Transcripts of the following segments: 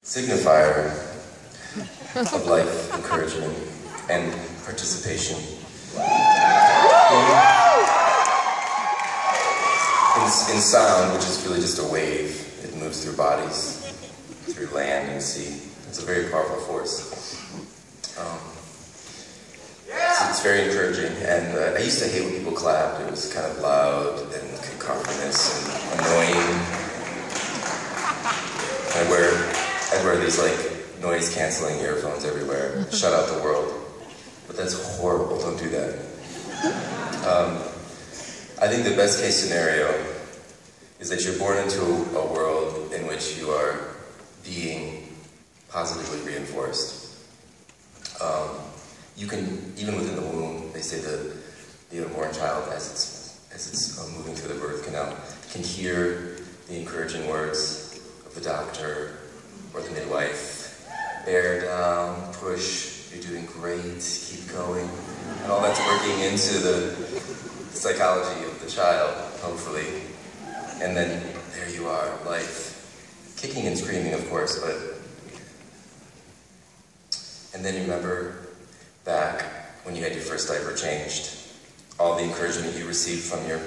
signifier of life, encouragement, and participation. In sound, which is really just a wave, it moves through bodies, through land and sea. It's a very powerful force. So it's very encouraging, and I used to hate when people clapped. It was kind of loud and cacophonous and annoying. I'd wear these like noise-canceling earphones everywhere, shut out the world. But that's horrible, don't do that. I think the best case scenario is that you're born into a world in which you are being positively reinforced. You can, even within the womb, they say that the unborn child, as it's moving through the birth canal, can hear the encouraging words of the doctor or the midwife. Bear down, push, you're doing great, keep going. And all that's working into the psychology of the child, hopefully. And then there you are, life. Kicking and screaming, of course, but... And then you remember back when you had your first diaper changed, all the encouragement you received from your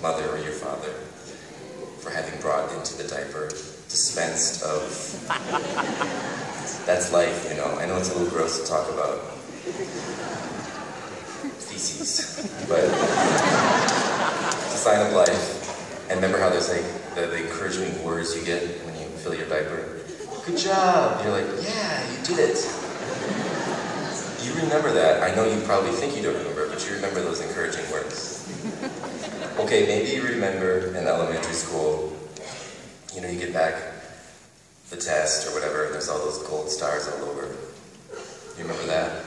mother or your father for having brought into the diaper, dispensed of... That's life, you know. I know it's a little gross to talk about feces, but it's a sign of life. And remember how there's like the encouraging words you get when you fill your diaper? Good job! You're like, yeah, you did it. You remember that. I know you probably think you don't remember, but you remember those encouraging words. Okay, maybe you remember in elementary school, you know, you get back the test or whatever, and there's all those gold stars all over. You remember that?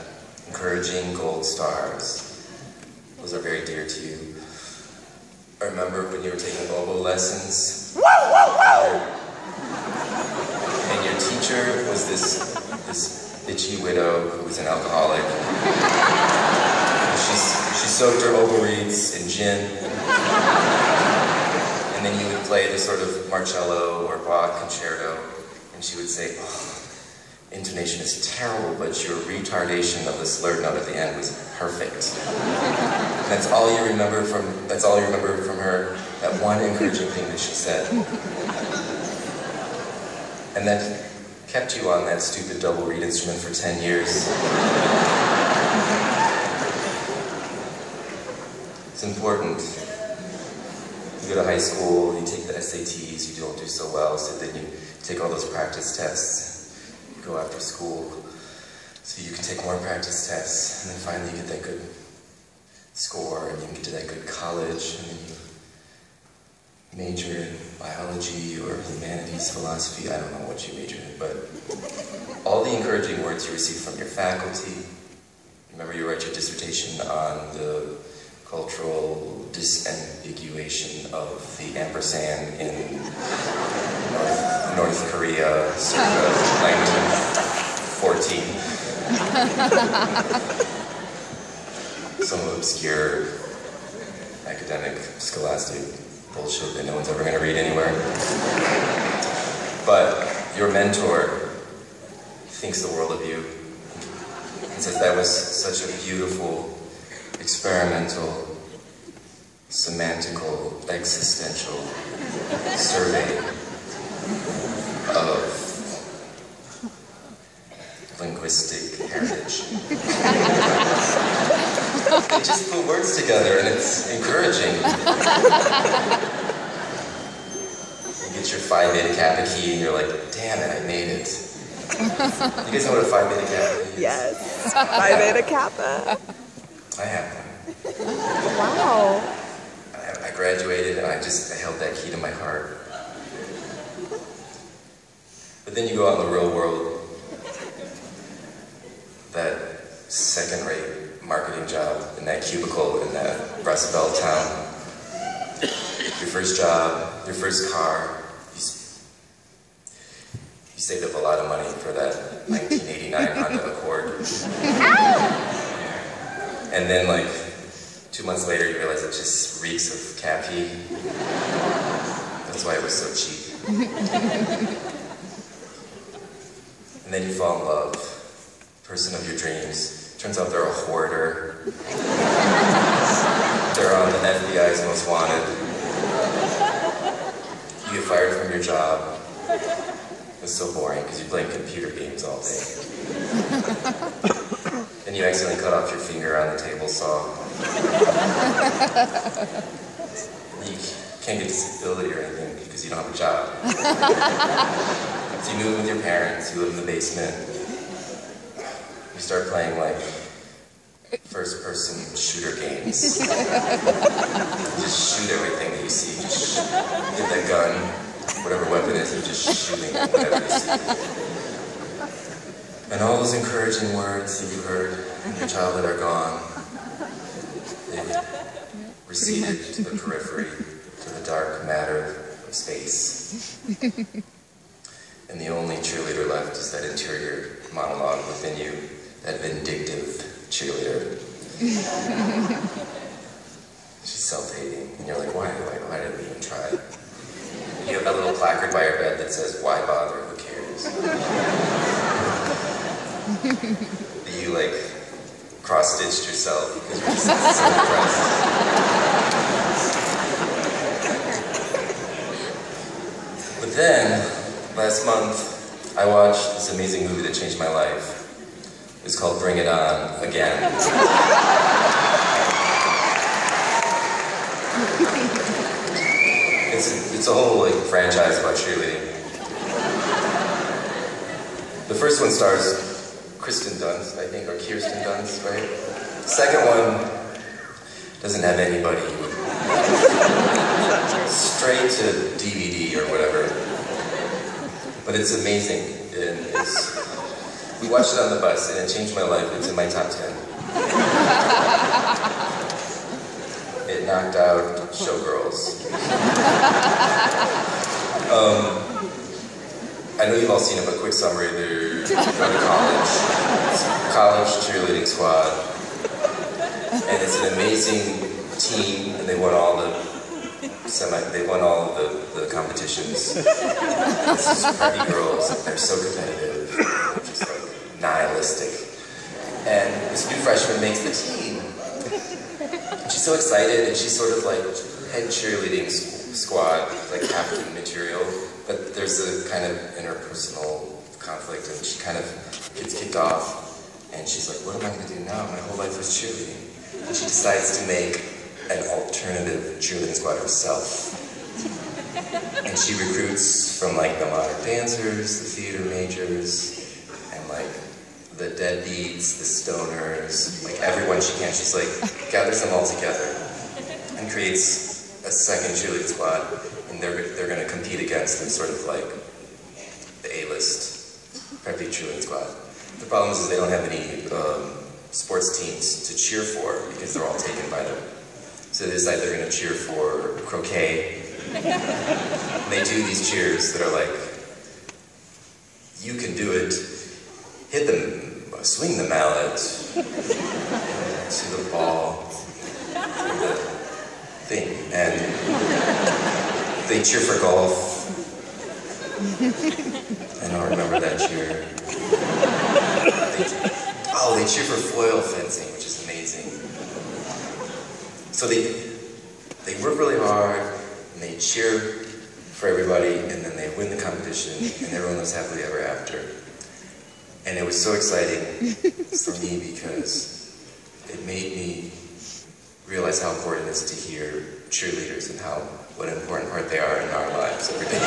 Encouraging gold stars. Those are very dear to you. I remember when you were taking oboe lessons. And your teacher was this bitchy widow who was an alcoholic. She soaked her oboe reeds in gin. And then you would play the sort of Marcello or Bach concerto, and she would say, oh, intonation is terrible, but your retardation of the slurred note at the end was perfect. That's all you remember from her, that one encouraging thing that she said. And that kept you on that stupid double reed instrument for 10 years. It's important. You go to high school, you take the SATs, you don't do so well, so then you take all those practice tests. You go after school, so you can take more practice tests, and then finally you get that good score, and you can get to that good college, and then you major in biology or humanities, philosophy, I don't know what you major in, but all the encouraging words you receive from your faculty. Remember you write your dissertation on the cultural disambiguation of the ampersand in North Korea, circa 1914. Some obscure academic, scholastic bullshit that no one's ever going to read anywhere. But your mentor thinks the world of you and says that was such a beautiful, experimental, semantical, existential survey of linguistic heritage. They just put words together and it's encouraging. You get your Phi Beta Kappa key and you're like, damn it, I made it. You guys know what a Phi Beta Kappa is? Yes, Phi Beta Kappa. I have one. Wow. I graduated and I held that key to my heart. But then you go out in the real world, that second-rate marketing job in that cubicle in that Rust Belt town. Your first job, your first car, you saved up a lot of money for that 1989 Honda Accord. And then like 2 months later you realize it just reeks of cat pee. That's why it was so cheap. And then you fall in love. Person of your dreams. Turns out they're a hoarder. They're on the FBI's most wanted. You get fired from your job. It's so boring because you're playing computer games all day. Then you accidentally cut off your finger on the table saw. You can't get disability or anything because you don't have a job. So you move with your parents, you live in the basement. You start playing like first-person shooter games. You just shoot everything that you see. Just get that gun, whatever weapon it is, and just shooting whatever you see. And all those encouraging words that you heard in your childhood are gone. They receded to the periphery, to the dark matter of space. And the only cheerleader left is that interior monologue within you, that vindictive cheerleader. She's self-hating, and you're like, why did we even try? You have that little placard by your bed that says, why bother, who cares? You like cross-stitched yourself because you're just so depressed. But then, last month, I watched this amazing movie that changed my life. It's called Bring It On Again. It's a whole like franchise about cheerleading. The first one stars Kirsten Dunst, I think, or Kirsten Dunst, right? The second one doesn't have anybody. Straight to DVD or whatever. But it's amazing. We watched it on the bus and it changed my life. It's in my top 10. It knocked out Showgirls. I know you've all seen it, but quick summary, they're going to college cheerleading squad, and it's an amazing team, and they won all the competitions. It's just preppy girls, they're so competitive, just like nihilistic. And this new freshman makes the team. And she's so excited, and she's sort of like head cheerleading squad, like captain material. But there's a kind of interpersonal conflict, and she kind of gets kicked off, and she's like, what am I going to do now? My whole life was cheerleading. And she decides to make an alternative cheerleading squad herself. And she recruits from like the modern dancers, the theater majors, and like the deadbeats, the stoners, like everyone she can. She's like, gathers them all together and creates a second cheerleading squad. And they're going to compete against them, sort of like the A-list preppy cheerleading squad. The problem is they don't have any sports teams to cheer for because they're all taken by them. So they decide they're going to cheer for croquet. And they do these cheers that are like, you can do it, hit them, swing the mallet to the ball, the thing, and they cheer for golf. I don't remember that cheer. They cheer for foil fencing, which is amazing. So they work really hard, and they cheer for everybody, and then they win the competition, and everyone lives happily ever after. And it was so exciting for me because it made me realize how important it is to hear cheerleaders and what an important part they are in our lives every day.